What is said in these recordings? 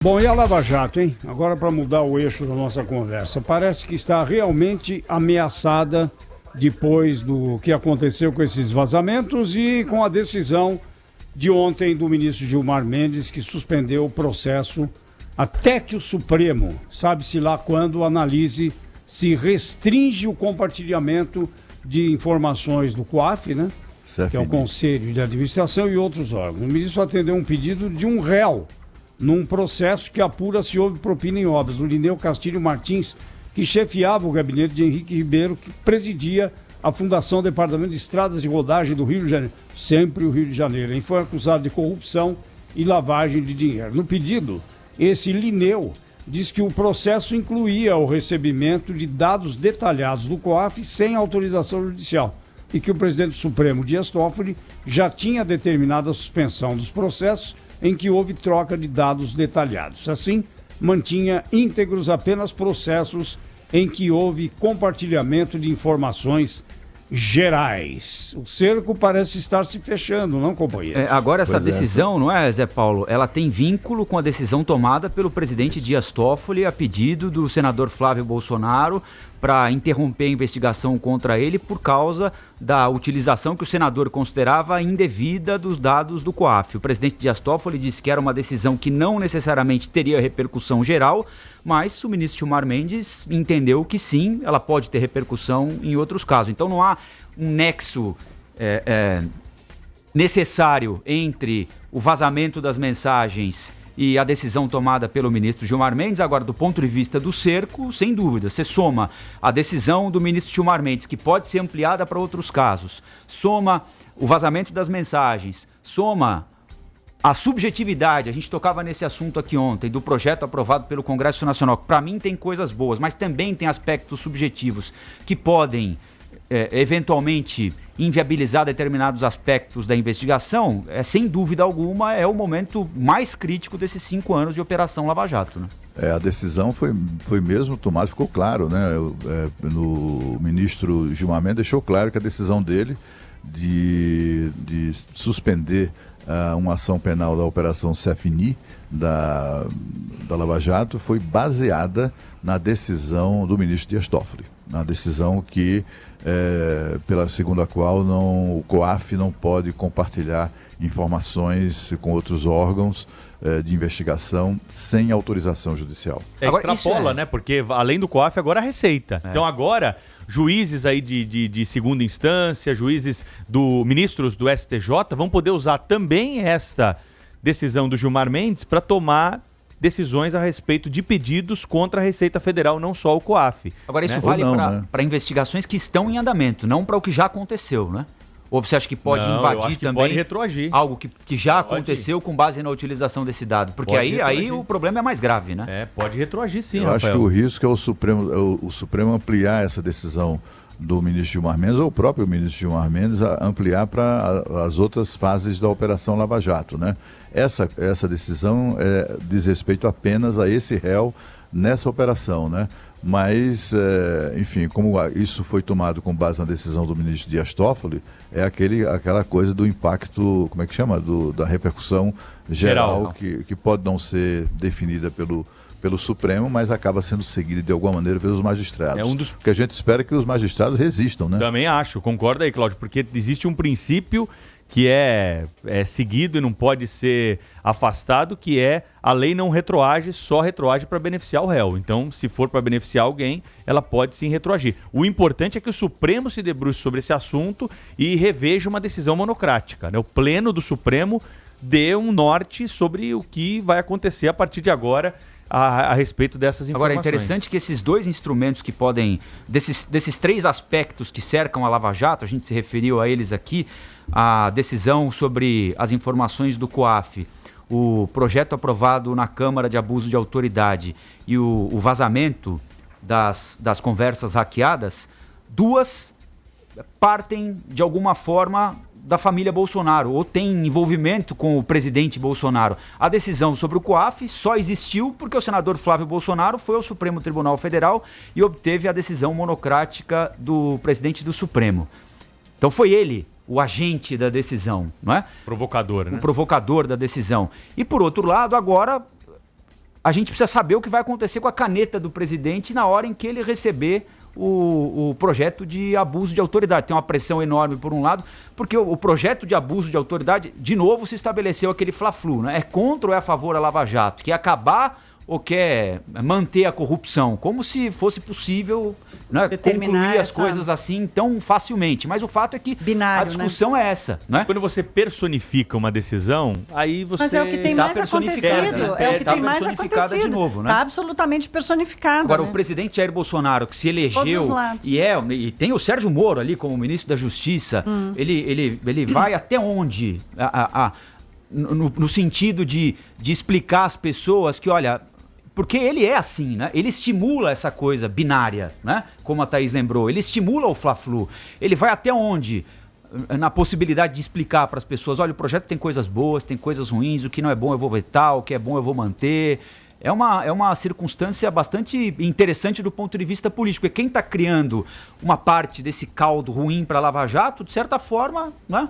Bom, e a Lava Jato, hein? Agora, para mudar o eixo da nossa conversa, parece que está realmente ameaçada depois do que aconteceu com esses vazamentos e com a decisão de ontem do ministro Gilmar Mendes, que suspendeu o processo até que o Supremo, sabe-se lá quando, analise se restringe o compartilhamento de informações do COAF, né? Que é o Conselho de Administração, e outros órgãos. O ministro atendeu um pedido de um réu num processo que apura se houve propina em obras. O Lineu Castilho Martins, que chefiava o gabinete de Henrique Ribeiro, que presidia a Fundação Departamento de Estradas de Rodagem do Rio de Janeiro, sempre o Rio de Janeiro, hein? Foi acusado de corrupção e lavagem de dinheiro. No pedido, esse Lineu diz que o processo incluía o recebimento de dados detalhados do COAF sem autorização judicial e que o presidente do Supremo, Dias Toffoli, já tinha determinado a suspensão dos processos em que houve troca de dados detalhados. Assim, mantinha íntegros apenas processos em que houve compartilhamento de informações gerais. O cerco parece estar se fechando, não, companheiro? Agora essa decisão, não é, Zé Paulo? Ela tem vínculo com a decisão tomada pelo presidente Dias Toffoli a pedido do senador Flávio Bolsonaro para interromper a investigação contra ele por causa da utilização que o senador considerava indevida dos dados do COAF. O presidente Dias Toffoli disse que era uma decisão que não necessariamente teria repercussão geral, mas o ministro Gilmar Mendes entendeu que sim, ela pode ter repercussão em outros casos. Então não há um nexo necessário entre o vazamento das mensagens e a decisão tomada pelo ministro Gilmar Mendes. Agora, do ponto de vista do cerco, sem dúvida, você soma a decisão do ministro Gilmar Mendes, que pode ser ampliada para outros casos, soma o vazamento das mensagens, soma a subjetividade, a gente tocava nesse assunto aqui ontem, do projeto aprovado pelo Congresso Nacional, que para mim tem coisas boas, mas também tem aspectos subjetivos que podem eventualmente inviabilizar determinados aspectos da investigação. Sem dúvida alguma, é o momento mais crítico desses 5 anos de Operação Lava Jato, né? A decisão foi mesmo tomada, ficou claro, né? O ministro Gilmar Mendes deixou claro que a decisão dele de suspender uma ação penal da Operação Sefini da Lava Jato foi baseada na decisão do ministro Dias Toffoli, na decisão que segundo a qual o COAF não pode compartilhar informações com outros órgãos de investigação sem autorização judicial. Agora, extrapola, né? Porque além do COAF, agora a Receita. Então agora, juízes aí de segunda instância, ministros do STJ vão poder usar também esta decisão do Gilmar Mendes para tomar decisões a respeito de pedidos contra a Receita Federal, não só o COAF. Agora, isso vale para investigações que estão em andamento, não para o que já aconteceu, né? Ou você acha que pode invadir também pode retroagir algo que já aconteceu com base na utilização desse dado? Porque aí o problema é mais grave, né? Pode retroagir sim, Eu acho que o risco é o Supremo ampliar essa decisão do ministro Gilmar Mendes, ou o próprio ministro Gilmar Mendes, ampliar para as outras fases da Operação Lava Jato, né? Essa decisão diz respeito apenas a esse réu nessa operação, né? Mas, enfim, como isso foi tomado com base na decisão do ministro Dias Toffoli, aquela coisa do impacto, como é que chama? Da repercussão geral que pode não ser definida pelo Supremo, mas acaba sendo seguida de alguma maneira pelos magistrados. Porque a gente espera que os magistrados resistam, né? Também acho, concorda aí, Cláudio, porque existe um princípio que é seguido e não pode ser afastado, que é a lei não retroage, só retroage para beneficiar o réu. Então, se for para beneficiar alguém, ela pode sim retroagir. O importante é que o Supremo se debruce sobre esse assunto e reveja uma decisão monocrática, né? O Pleno do Supremo dê um norte sobre o que vai acontecer a partir de agora a respeito dessas informações. Agora, é interessante que esses dois instrumentos que podem, desses 3 aspectos que cercam a Lava Jato, a gente se referiu a eles aqui, a decisão sobre as informações do COAF, o projeto aprovado na Câmara de Abuso de Autoridade e o vazamento das conversas hackeadas, 2 partem de alguma forma da família Bolsonaro, ou tem envolvimento com o presidente Bolsonaro. A decisão sobre o COAF só existiu porque o senador Flávio Bolsonaro foi ao Supremo Tribunal Federal e obteve a decisão monocrática do presidente do Supremo. Então foi ele o agente da decisão, não é? Provocador, né? O provocador da decisão. E por outro lado, agora a gente precisa saber o que vai acontecer com a caneta do presidente na hora em que ele receber o projeto de abuso de autoridade. Tem uma pressão enorme por um lado, porque o projeto de abuso de autoridade, de novo, se estabeleceu aquele fla-flu, né? É contra ou é a favor a Lava Jato? Quer acabar ou quer manter a corrupção? Como se fosse possível, né, concluir as coisas assim tão facilmente. Mas o fato é que a discussão é essa, né? Quando você personifica uma decisão, aí você... Mas é o que tem mais acontecido. Né? É o que tem mais acontecido. De novo, né? Está absolutamente personificado. Agora, né? o presidente Jair Bolsonaro, que se elegeu, e tem o Sérgio Moro ali como ministro da Justiça, ele vai até onde? No sentido de explicar às pessoas que, olha... Porque ele é assim, né? Ele estimula essa coisa binária, né? Como a Thaís lembrou. Ele estimula o fla-flu. Ele vai até onde? Na possibilidade de explicar para as pessoas, olha, o projeto tem coisas boas, tem coisas ruins, o que não é bom eu vou vetar, o que é bom eu vou manter. É uma circunstância bastante interessante do ponto de vista político. E quem está criando uma parte desse caldo ruim para a Lava Jato, de certa forma, né?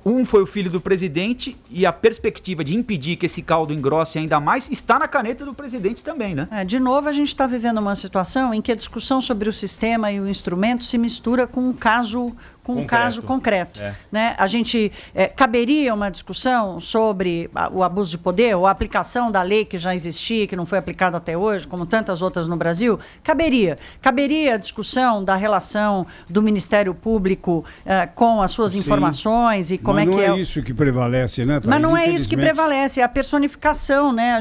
Um foi o filho do presidente e a perspectiva de impedir que esse caldo engrosse ainda mais está na caneta do presidente também, né? De novo, a gente está vivendo uma situação em que a discussão sobre o sistema e o instrumento se mistura com um caso concreto. Né? A gente caberia uma discussão sobre o abuso de poder ou a aplicação da lei que já existia, que não foi aplicada até hoje, como tantas outras no Brasil? Caberia a discussão da relação do Ministério Público com as suas informações e como mas é que não é isso que prevalece, né, Thaís? Mas não é isso que prevalece, é a personificação, né?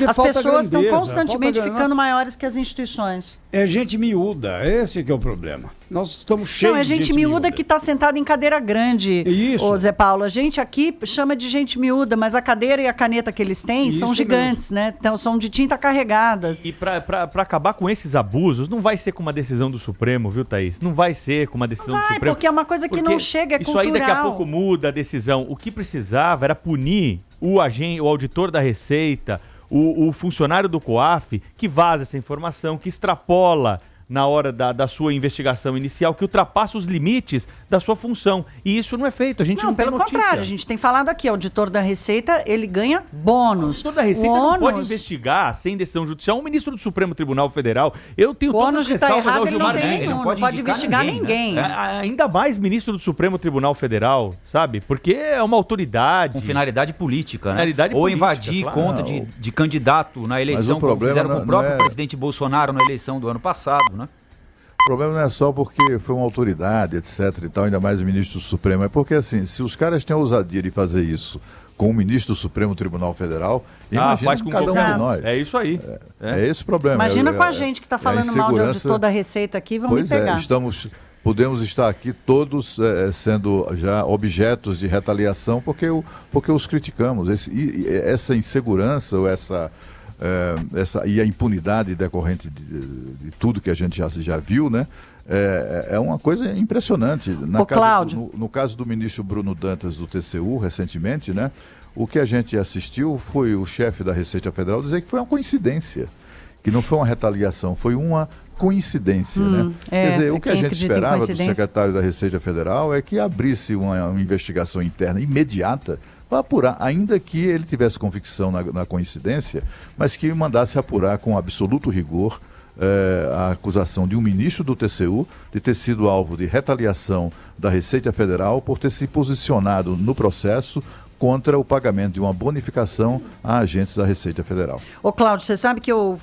As pessoas estão constantemente ficando maiores que as instituições. É gente miúda, esse que é o problema. Nós estamos cheios de gente miúda que está sentada em cadeira grande, isso. Zé Paulo. A gente aqui chama de gente miúda, mas a cadeira e a caneta que eles têm são gigantes, né? Então, são de tinta carregada. E para acabar com esses abusos, não vai ser com uma decisão do Supremo, viu, Thaís? Não vai ser com uma decisão do Supremo. Porque é uma coisa que não chega, é cultural. Isso aí daqui a pouco muda a decisão. O que precisava era punir o auditor da Receita, o funcionário do COAF que vaza essa informação, que extrapola na hora da sua investigação inicial, que ultrapassa os limites da sua função. E isso não é feito, a gente não tem pelo notícia. contrário, a gente tem falado aqui, o auditor da Receita, ele ganha bônus. O auditor da Receita não pode investigar sem decisão judicial um ministro do Supremo Tribunal Federal. Eu tenho todas as ressalvas ao Gilmar Mendes. Não pode investigar ninguém. Né? Ainda mais ministro do Supremo Tribunal Federal, sabe? Porque é uma autoridade. Com finalidade política, né? Ou invadir conta de candidato na eleição, como fizeram com o próprio presidente Bolsonaro na eleição do ano passado, né? O problema não é só porque foi uma autoridade, etc. e tal, ainda mais o ministro do Supremo. É porque, assim, se os caras têm a ousadia de fazer isso com o ministro do Supremo Tribunal Federal, imagina com cada um de nós. É isso aí. É esse o problema. Imagina com a gente que está falando mal de auditor da Receita aqui, vamos me pegar. Podemos estar aqui todos sendo já objetos de retaliação porque os criticamos. Essa insegurança ou e a impunidade decorrente de tudo que a gente já viu, né? É uma coisa impressionante. No caso do ministro Bruno Dantas do TCU, recentemente, né? O que a gente assistiu foi o chefe da Receita Federal dizer que foi uma coincidência, que não foi uma retaliação, foi uma coincidência, né? Quer dizer, o que a gente esperava do secretário da Receita Federal é que abrisse uma investigação interna imediata para apurar, ainda que ele tivesse convicção na coincidência, mas que mandasse apurar com absoluto rigor a acusação de um ministro do TCU de ter sido alvo de retaliação da Receita Federal por ter se posicionado no processo contra o pagamento de uma bonificação a agentes da Receita Federal. Ô Cláudio, você sabe que eu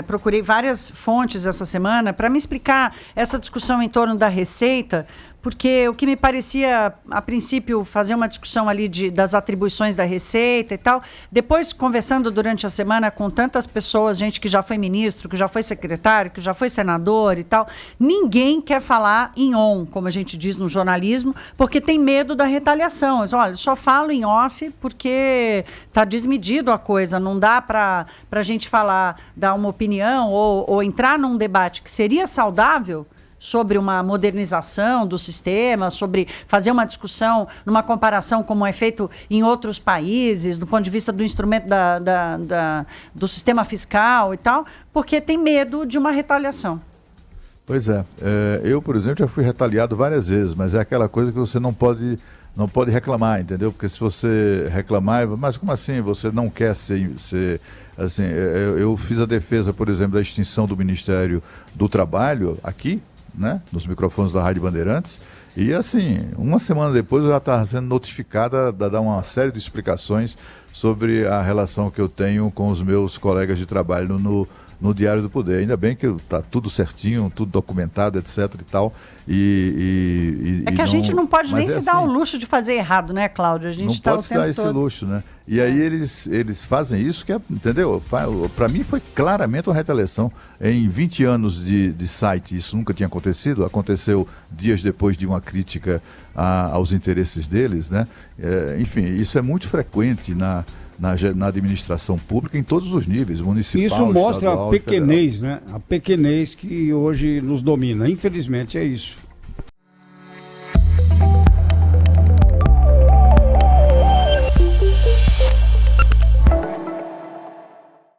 procurei várias fontes essa semana para me explicar essa discussão em torno da Receita, porque o que me parecia, a princípio, fazer uma discussão ali das atribuições da Receita e tal, depois conversando durante a semana com tantas pessoas, gente que já foi ministro, que já foi secretário, que já foi senador e tal, ninguém quer falar em on, como a gente diz no jornalismo, porque tem medo da retaliação. Mas, olha, só falo em off porque está desmedido a coisa, não dá para a gente falar, dar uma opinião ou entrar num debate que seria saudável sobre uma modernização do sistema, sobre fazer uma discussão numa comparação como é feito em outros países, do ponto de vista do instrumento do sistema fiscal e tal, porque tem medo de uma retaliação. Pois é. Eu, por exemplo, já fui retaliado várias vezes, mas é aquela coisa que você não pode não pode reclamar, entendeu? Porque se você reclamar, mas como assim? Você não quer ser assim, eu fiz a defesa, por exemplo, da extinção do Ministério do Trabalho aqui, né, nos microfones da Rádio Bandeirantes, e assim, uma semana depois eu já estava sendo notificada a dar uma série de explicações sobre a relação que eu tenho com os meus colegas de trabalho no Diário do Poder. Ainda bem que está tudo certinho, tudo documentado, etc e tal. É que a gente não pode nem se dar assim, o luxo de fazer errado, né, Cláudio? A gente não pode se dar esse luxo, né? E aí eles fazem isso, que é, entendeu? Para mim foi claramente uma retaliação. Em 20 anos de site, isso nunca tinha acontecido. Aconteceu dias depois de uma crítica aos interesses deles, né? Enfim, isso é muito frequente na administração pública em todos os níveis, municipal, Isso mostra estadual, a pequenez, né? A pequenez que hoje nos domina. Infelizmente é isso.